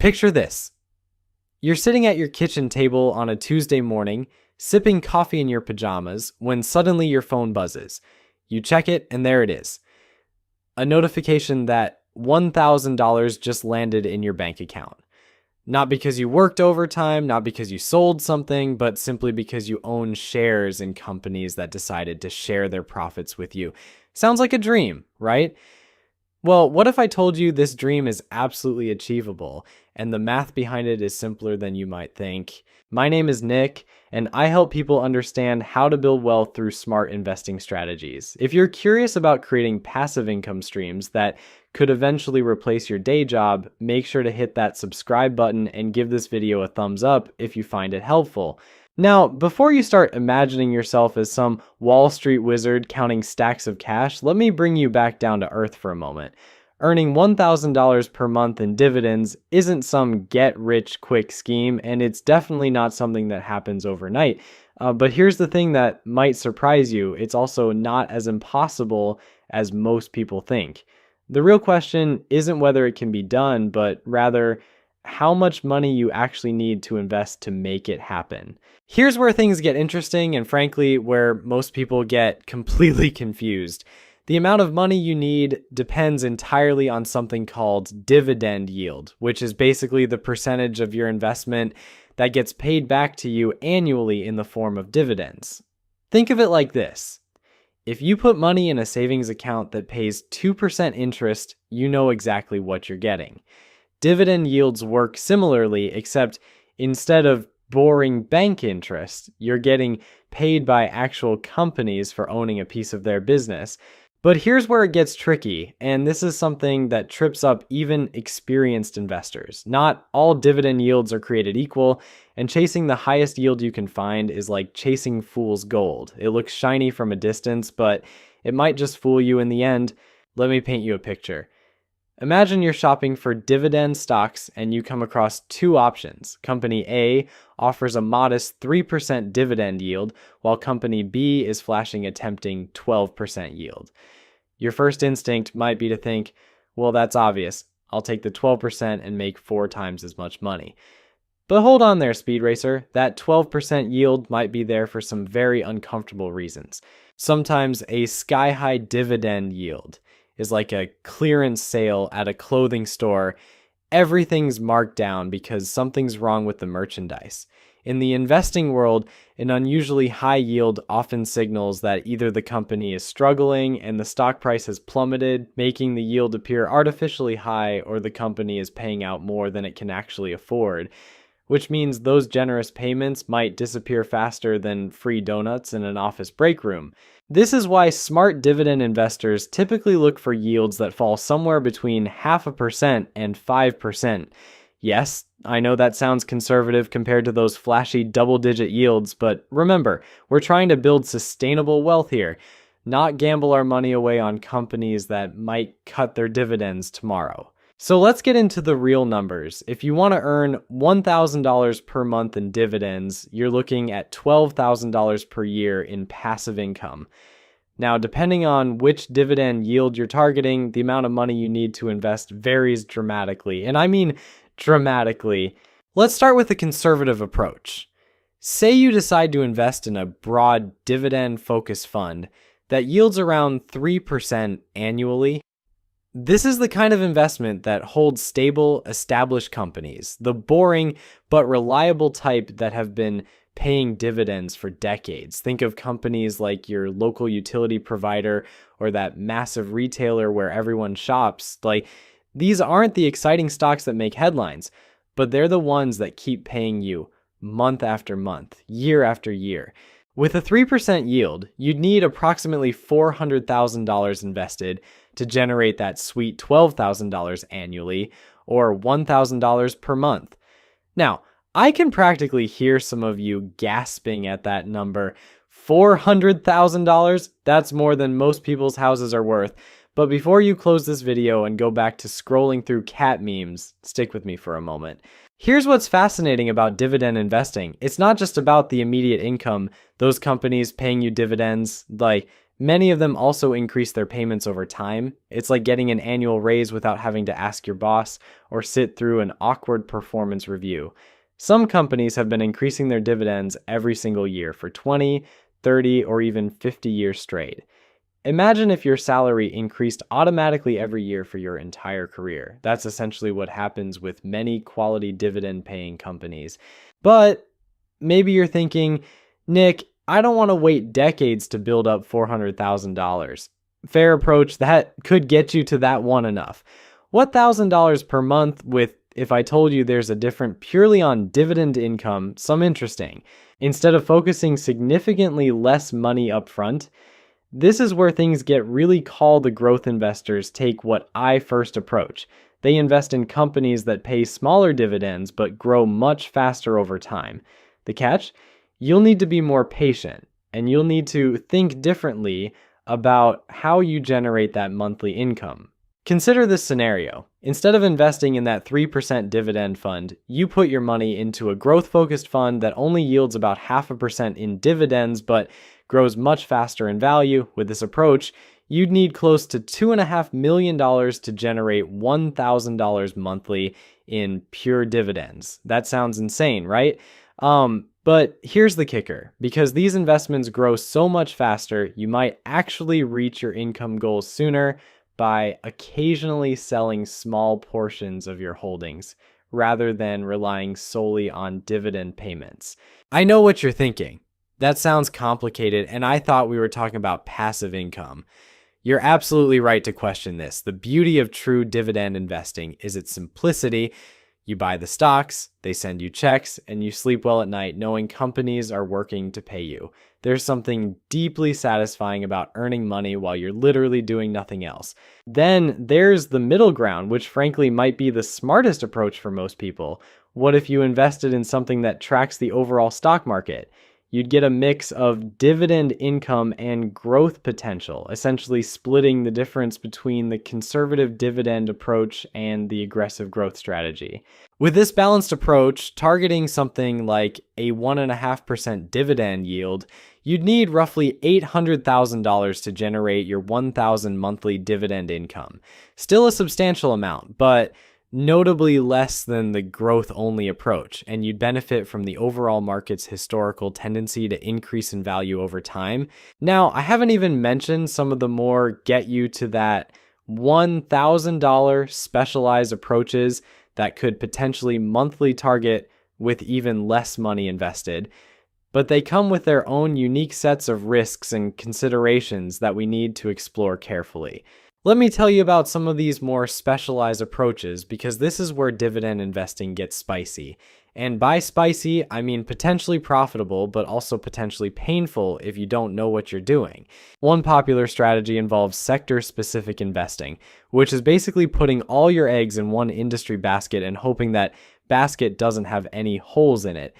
Picture this. You're sitting at your kitchen table on a Tuesday morning, sipping coffee in your pajamas, when suddenly your phone buzzes. You check it, and there it is. A notification that $1,000 just landed in your bank account. Not because you worked overtime, not because you sold something, but simply because you own shares in companies that decided to share their profits with you. Sounds like a dream, right? Well, what if I told you this dream is absolutely achievable, and the math behind it is simpler than you might think? My name is Nick, and I help people understand how to build wealth through smart investing strategies. If you're curious about creating passive income streams that could eventually replace your day job, make sure to hit that subscribe button and give this video a thumbs up if you find it helpful. Now, before you start imagining yourself as some Wall Street wizard counting stacks of cash, let me bring you back down to earth for a moment. Earning $1,000 per month in dividends isn't some get-rich-quick scheme, and it's definitely not something that happens overnight. But here's the thing that might surprise you. It's also not as impossible as most people think. The real question isn't whether it can be done, but rather how much money you actually need to invest to make it happen. Here's where things get interesting, and frankly, where most people get completely confused. The amount of money you need depends entirely on something called dividend yield, which is basically the percentage of your investment that gets paid back to you annually in the form of dividends. Think of it like this. If you put money in a savings account that pays 2% interest, you know exactly what you're getting. Dividend yields work similarly, except instead of boring bank interest, you're getting paid by actual companies for owning a piece of their business. But here's where it gets tricky, and this is something that trips up even experienced investors. Not all dividend yields are created equal, and chasing the highest yield you can find is like chasing fool's gold. It looks shiny from a distance, but it might just fool you in the end. Let me paint you a picture. Imagine you're shopping for dividend stocks and you come across two options. Company A offers a modest 3% dividend yield, while Company B is flashing a tempting 12% yield. Your first instinct might be to think, well, that's obvious. I'll take the 12% and make 4 times as much money. But hold on there, Speed Racer. That 12% yield might be there for some very uncomfortable reasons. Sometimes a sky-high dividend yield is like a clearance sale at a clothing store. Everything's marked down because something's wrong with the merchandise. In the investing world, an unusually high yield often signals that either the company is struggling and the stock price has plummeted, making the yield appear artificially high, or the company is paying out more than it can actually afford, which means those generous payments might disappear faster than free donuts in an office break room. This is why smart dividend investors typically look for yields that fall somewhere between 0.5% and 5%. Yes, I know that sounds conservative compared to those flashy double-digit yields, but remember, we're trying to build sustainable wealth here, not gamble our money away on companies that might cut their dividends tomorrow. So let's get into the real numbers. If you want to earn $1,000 per month in dividends, you're looking at $12,000 per year in passive income. Now, depending on which dividend yield you're targeting, the amount of money you need to invest varies dramatically. And I mean dramatically. Let's start with a conservative approach. Say you decide to invest in a broad dividend-focused fund that yields around 3% annually. This is the kind of investment that holds stable, established companies, the boring but reliable type that have been paying dividends for decades. Think of companies like your local utility provider or that massive retailer where everyone shops. These aren't the exciting stocks that make headlines, but they're the ones that keep paying you month after month, year after year. With a 3% yield, you'd need approximately $400,000 invested to generate that sweet $12,000 annually, or $1,000 per month. Now, I can practically hear some of you gasping at that number. $400,000? That's more than most people's houses are worth. But before you close this video and go back to scrolling through cat memes, stick with me for a moment. Here's what's fascinating about dividend investing. It's not just about the immediate income, those companies paying you dividends. Many of them also increase their payments over time. It's like getting an annual raise without having to ask your boss or sit through an awkward performance review. Some companies have been increasing their dividends every single year for 20, 30, or even 50 years straight. Imagine if your salary increased automatically every year for your entire career. That's essentially what happens with many quality dividend paying companies. But maybe you're thinking, Nick, I don't want to wait decades to build up $400,000. Fair approach, that could get you to that one enough. What $1,000 per month with, if I told you there's a different purely on dividend income, some interesting. Instead of focusing significantly less money up front, this is where things get really called the growth investors take what I first approach. They invest in companies that pay smaller dividends but grow much faster over time. The catch? You'll need to be more patient, and you'll need to think differently about how you generate that monthly income. Consider this scenario. Instead of investing in that 3% dividend fund, you put your money into a growth-focused fund that only yields about 0.5% in dividends but grows much faster in value. With this approach, you'd need close to $2.5 million to generate $1,000 monthly in pure dividends. That sounds insane, right? But here's the kicker. Because these investments grow so much faster, you might actually reach your income goals sooner by occasionally selling small portions of your holdings rather than relying solely on dividend payments. I know what you're thinking. That sounds complicated, and I thought we were talking about passive income. You're absolutely right to question this. The beauty of true dividend investing is its simplicity. You buy the stocks, they send you checks, and you sleep well at night knowing companies are working to pay you. There's something deeply satisfying about earning money while you're literally doing nothing else. Then there's the middle ground, which frankly might be the smartest approach for most people. What if you invested in something that tracks the overall stock market? You'd get a mix of dividend income and growth potential, essentially splitting the difference between the conservative dividend approach and the aggressive growth strategy. With this balanced approach, targeting something like a 1.5% dividend yield, you'd need roughly $800,000 to generate your $1,000 monthly dividend income. Still a substantial amount, but notably less than the growth-only approach, and you'd benefit from the overall market's historical tendency to increase in value over time. Now, I haven't even mentioned some of the more get you to that $1,000 specialized approaches that could potentially monthly target with even less money invested, but they come with their own unique sets of risks and considerations that we need to explore carefully. Let me tell you about some of these more specialized approaches because this is where dividend investing gets spicy. And by spicy, I mean potentially profitable, but also potentially painful if you don't know what you're doing. One popular strategy involves sector-specific investing, which is basically putting all your eggs in one industry basket and hoping that basket doesn't have any holes in it.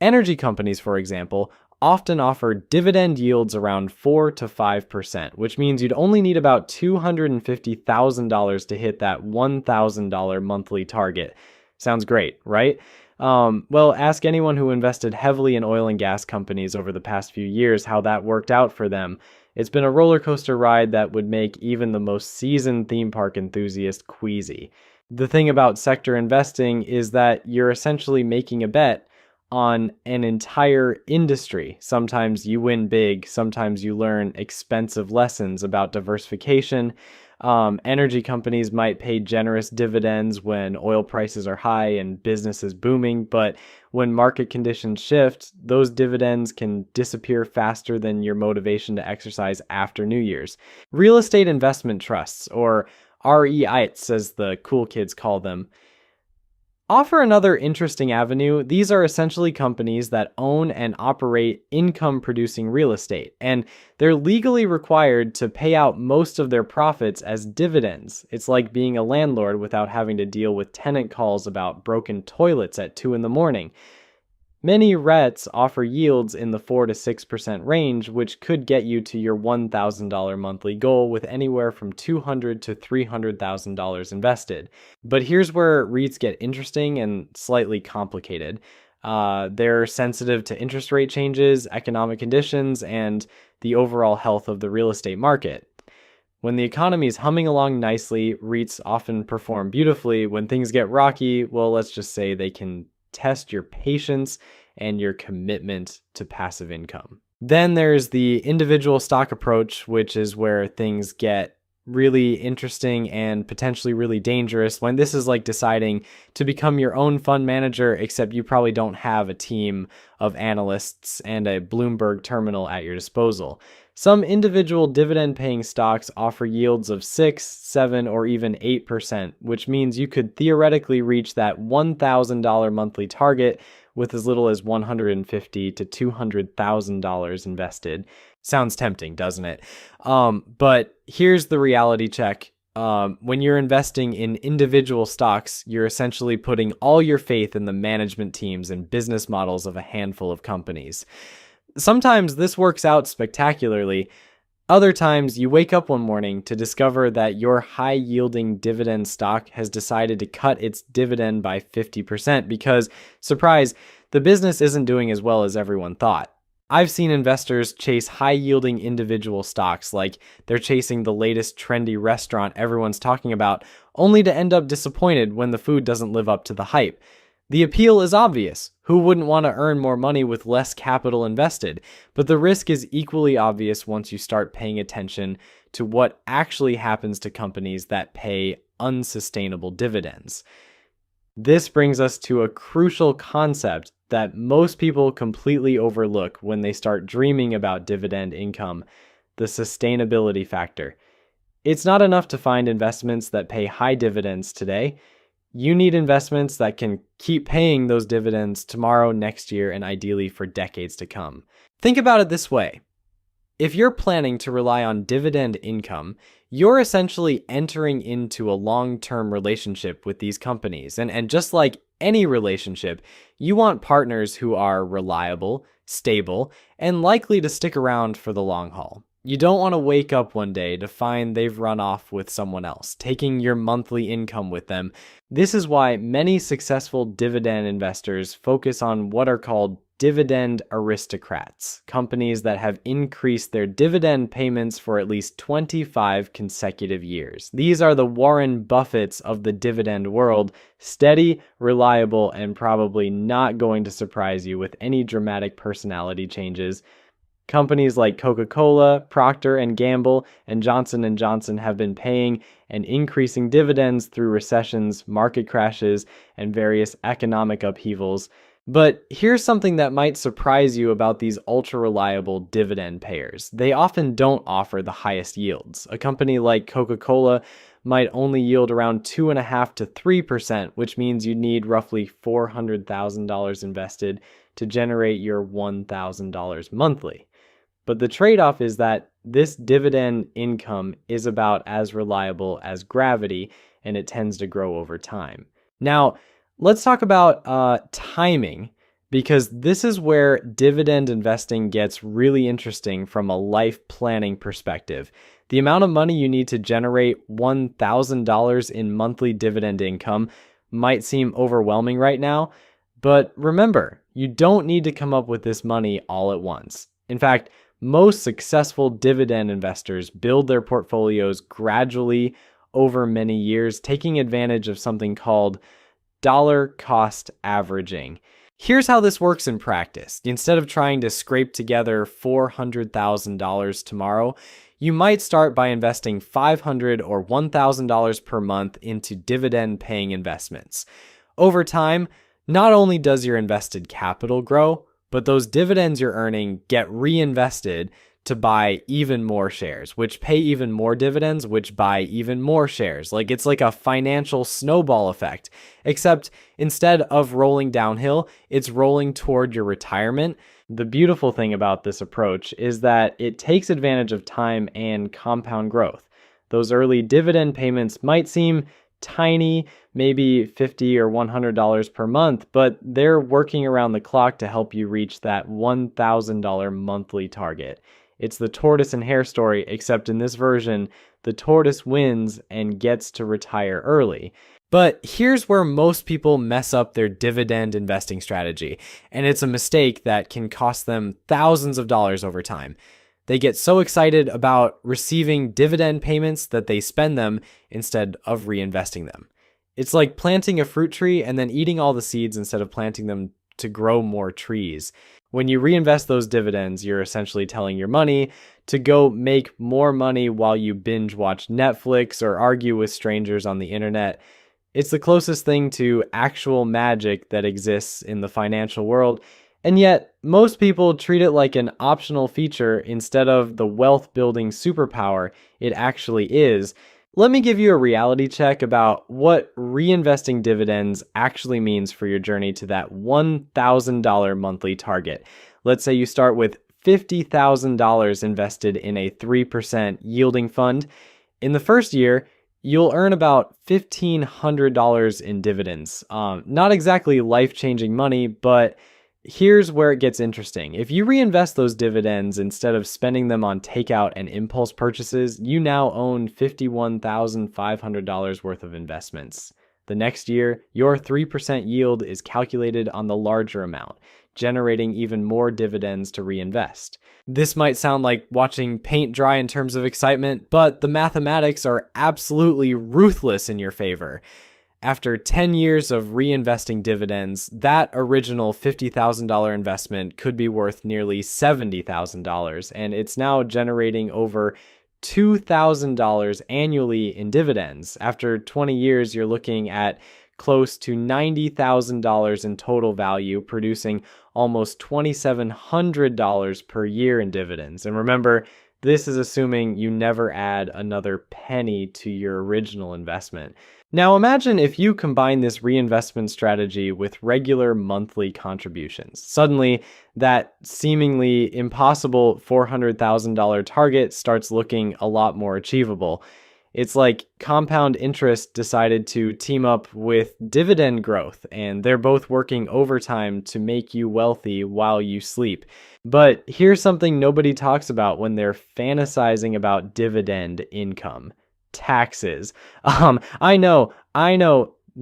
Energy companies, for example, often offer dividend yields around 4 to 5%, which means you'd only need about $250,000 to hit that $1,000 monthly target. Sounds great, right? Well, ask anyone who invested heavily in oil and gas companies over the past few years how that worked out for them. It's been a roller coaster ride that would make even the most seasoned theme park enthusiast queasy. The thing about sector investing is that you're essentially making a bet on an entire industry. Sometimes you win big, sometimes you learn expensive lessons about diversification. Energy companies might pay generous dividends when oil prices are high and business is booming, but when market conditions shift, those dividends can disappear faster than your motivation to exercise after New Year's. Real estate investment trusts, or REITs as the cool kids call them, offer another interesting avenue. These are essentially companies that own and operate income-producing real estate, and they're legally required to pay out most of their profits as dividends. It's like being a landlord without having to deal with tenant calls about broken toilets at 2 in the morning. Many REITs offer yields in the 4 to 6% range, which could get you to your $1,000 monthly goal with anywhere from $200,000 to $300,000 invested. But here's where REITs get interesting and slightly complicated. They're sensitive to interest rate changes, economic conditions, and the overall health of the real estate market. When the economy is humming along nicely, REITs often perform beautifully. When things get rocky, well, let's just say they can test your patience and your commitment to passive income. Then there's the individual stock approach, which is where things get really interesting and potentially really dangerous, when this is like deciding to become your own fund manager, except you probably don't have a team of analysts and a Bloomberg terminal at your disposal. Some individual dividend-paying stocks offer yields of 6, 7, or even 8%, which means you could theoretically reach that $1,000 monthly target with as little as $150,000 to $200,000 invested. Sounds tempting, doesn't it? But here's the reality check. When you're investing in individual stocks, you're essentially putting all your faith in the management teams and business models of a handful of companies. Sometimes this works out spectacularly. Other times you wake up one morning to discover that your high-yielding dividend stock has decided to cut its dividend by 50% because, surprise, the business isn't doing as well as everyone thought. I've seen investors chase high-yielding individual stocks like they're chasing the latest trendy restaurant everyone's talking about, only to end up disappointed when the food doesn't live up to the hype. The appeal is obvious. Who wouldn't want to earn more money with less capital invested? But the risk is equally obvious once you start paying attention to what actually happens to companies that pay unsustainable dividends. This brings us to a crucial concept that most people completely overlook when they start dreaming about dividend income: the sustainability factor. It's not enough to find investments that pay high dividends today. You need investments that can keep paying those dividends tomorrow, next year, and ideally for decades to come. Think about it this way. If you're planning to rely on dividend income, you're essentially entering into a long-term relationship with these companies. And just like any relationship, you want partners who are reliable, stable, and likely to stick around for the long haul. You don't want to wake up one day to find they've run off with someone else, taking your monthly income with them. This is why many successful dividend investors focus on what are called dividend aristocrats, companies that have increased their dividend payments for at least 25 consecutive years. These are the Warren Buffetts of the dividend world, steady, reliable, and probably not going to surprise you with any dramatic personality changes. Companies like Coca-Cola, Procter & Gamble, and Johnson & Johnson have been paying and increasing dividends through recessions, market crashes, and various economic upheavals. But here's something that might surprise you about these ultra-reliable dividend payers. They often don't offer the highest yields. A company like Coca-Cola might only yield around 2.5% to 3%, which means you need roughly $400,000 invested to generate your $1,000 monthly. But the trade-off is that this dividend income is about as reliable as gravity, and it tends to grow over time. Now, let's talk about timing, because this is where dividend investing gets really interesting from a life planning perspective. The amount of money you need to generate $1,000 in monthly dividend income might seem overwhelming right now, but remember, you don't need to come up with this money all at once. In fact, most successful dividend investors build their portfolios gradually over many years, taking advantage of something called dollar cost averaging. Here's how this works in practice. Instead of trying to scrape together $400,000 tomorrow, you might start by investing $500 or $1,000 per month into dividend-paying investments. Over time, not only does your invested capital grow, but those dividends you're earning get reinvested to buy even more shares, which pay even more dividends, which buy even more shares. It's like a financial snowball effect, except instead of rolling downhill, it's rolling toward your retirement. The beautiful thing about this approach is that it takes advantage of time and compound growth. Those early dividend payments might seem tiny, maybe $50 or $100 per month, but they're working around the clock to help you reach that $1,000 monthly target. It's the tortoise and hare story, except in this version, the tortoise wins and gets to retire early. But here's where most people mess up their dividend investing strategy, and it's a mistake that can cost them thousands of dollars over time. They get so excited about receiving dividend payments that they spend them instead of reinvesting them. It's like planting a fruit tree and then eating all the seeds instead of planting them to grow more trees. When you reinvest those dividends, you're essentially telling your money to go make more money while you binge watch Netflix or argue with strangers on the internet. It's the closest thing to actual magic that exists in the financial world, and yet most people treat it like an optional feature instead of the wealth-building superpower it actually is. Let me give you a reality check about what reinvesting dividends actually means for your journey to that $1,000 monthly target. Let's say you start with $50,000 invested in a 3% yielding fund. In the first year, you'll earn about $1,500 in dividends. Not exactly life-changing money, but here's where it gets interesting. If you reinvest those dividends instead of spending them on takeout and impulse purchases, you now own $51,500 worth of investments. The next year, your 3% yield is calculated on the larger amount, generating even more dividends to reinvest. This might sound like watching paint dry in terms of excitement, but the mathematics are absolutely ruthless in your favor. After 10 years of reinvesting dividends, that original $50,000 investment could be worth nearly $70,000, and it's now generating over $2,000 annually in dividends. After 20 years, you're looking at close to $90,000 in total value, producing almost $2,700 per year in dividends. And remember, this is assuming you never add another penny to your original investment. Now imagine if you combine this reinvestment strategy with regular monthly contributions. Suddenly, that seemingly impossible $400,000 target starts looking a lot more achievable. It's like compound interest decided to team up with dividend growth, and they're both working overtime to make you wealthy while you sleep. But here's something nobody talks about when they're fantasizing about dividend income. Taxes. I know,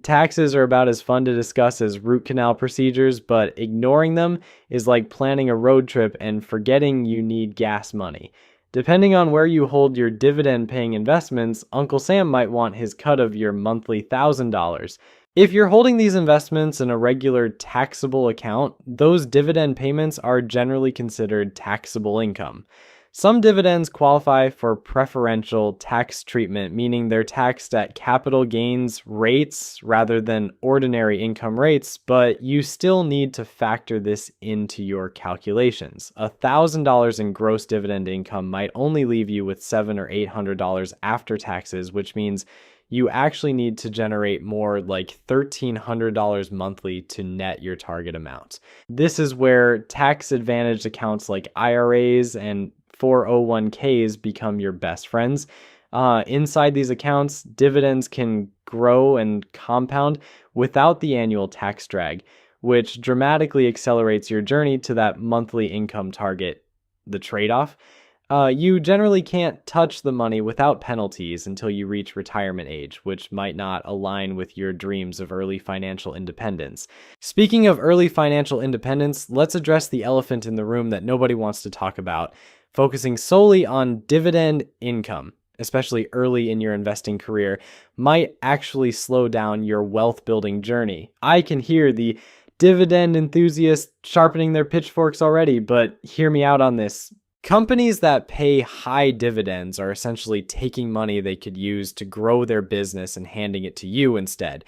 taxes are about as fun to discuss as root canal procedures, but ignoring them is like planning a road trip and forgetting you need gas money. Depending on where you hold your dividend-paying investments, Uncle Sam might want his cut of your monthly $1,000. If you're holding these investments in a regular taxable account, those dividend payments are generally considered taxable income. Some dividends qualify for preferential tax treatment, meaning they're taxed at capital gains rates rather than ordinary income rates, but you still need to factor this into your calculations. $1,000 in gross dividend income might only leave you with $700 or $800 after taxes, which means you actually need to generate more like $1,300 monthly to net your target amount. This is where tax-advantaged accounts like IRAs and 401ks become your best friends. Inside these accounts, dividends can grow and compound without the annual tax drag, which dramatically accelerates your journey to that monthly income target. The trade-off? You generally can't touch the money without penalties until you reach retirement age, which might not align with your dreams of early financial independence. Speaking of early financial independence, let's address the elephant in the room that nobody wants to talk about. Focusing solely on dividend income, especially early in your investing career, might actually slow down your wealth building journey. I can hear the dividend enthusiasts sharpening their pitchforks already, but hear me out on this. Companies that pay high dividends are essentially taking money they could use to grow their business and handing it to you instead.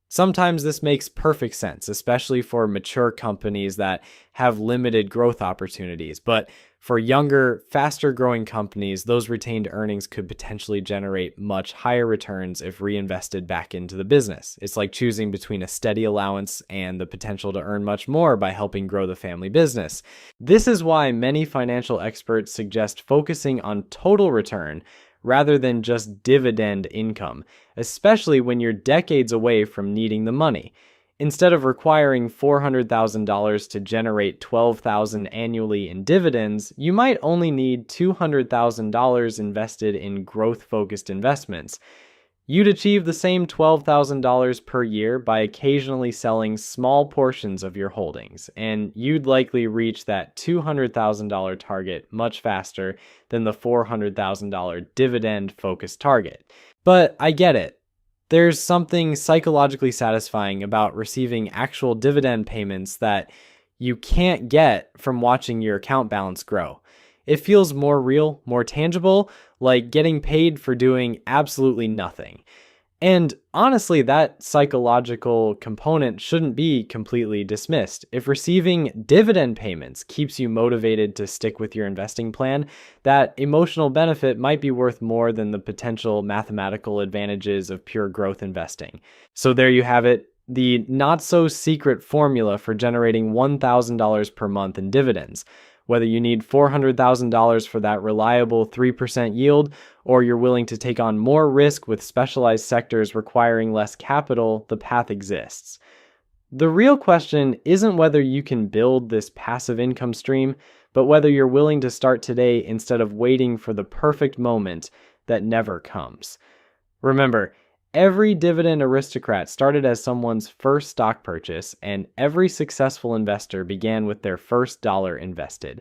Sometimes this makes perfect sense, especially for mature companies that have limited growth opportunities. But for younger, faster growing companies, those retained earnings could potentially generate much higher returns if reinvested back into the business. It's like choosing between a steady allowance and the potential to earn much more by helping grow the family business. This is why many financial experts suggest focusing on total return rather than just dividend income, especially when you're decades away from needing the money. Instead of requiring $400,000 to generate $12,000 annually in dividends, you might only need $200,000 invested in growth-focused investments. You'd achieve the same $12,000 per year by occasionally selling small portions of your holdings, and you'd likely reach that $200,000 target much faster than the $400,000 dividend-focused target. But I get it. There's something psychologically satisfying about receiving actual dividend payments that you can't get from watching your account balance grow. It feels more real, more tangible, like getting paid for doing absolutely nothing. And honestly, that psychological component shouldn't be completely dismissed. If receiving dividend payments keeps you motivated to stick with your investing plan, that emotional benefit might be worth more than the potential mathematical advantages of pure growth investing. So there you have it, the not so secret formula for generating $1,000 per month in dividends. Whether you need $400,000 for that reliable 3% yield, or you're willing to take on more risk with specialized sectors requiring less capital, the path exists. The real question isn't whether you can build this passive income stream, but whether you're willing to start today instead of waiting for the perfect moment that never comes. Remember, every dividend aristocrat started as someone's first stock purchase, and every successful investor began with their first dollar invested.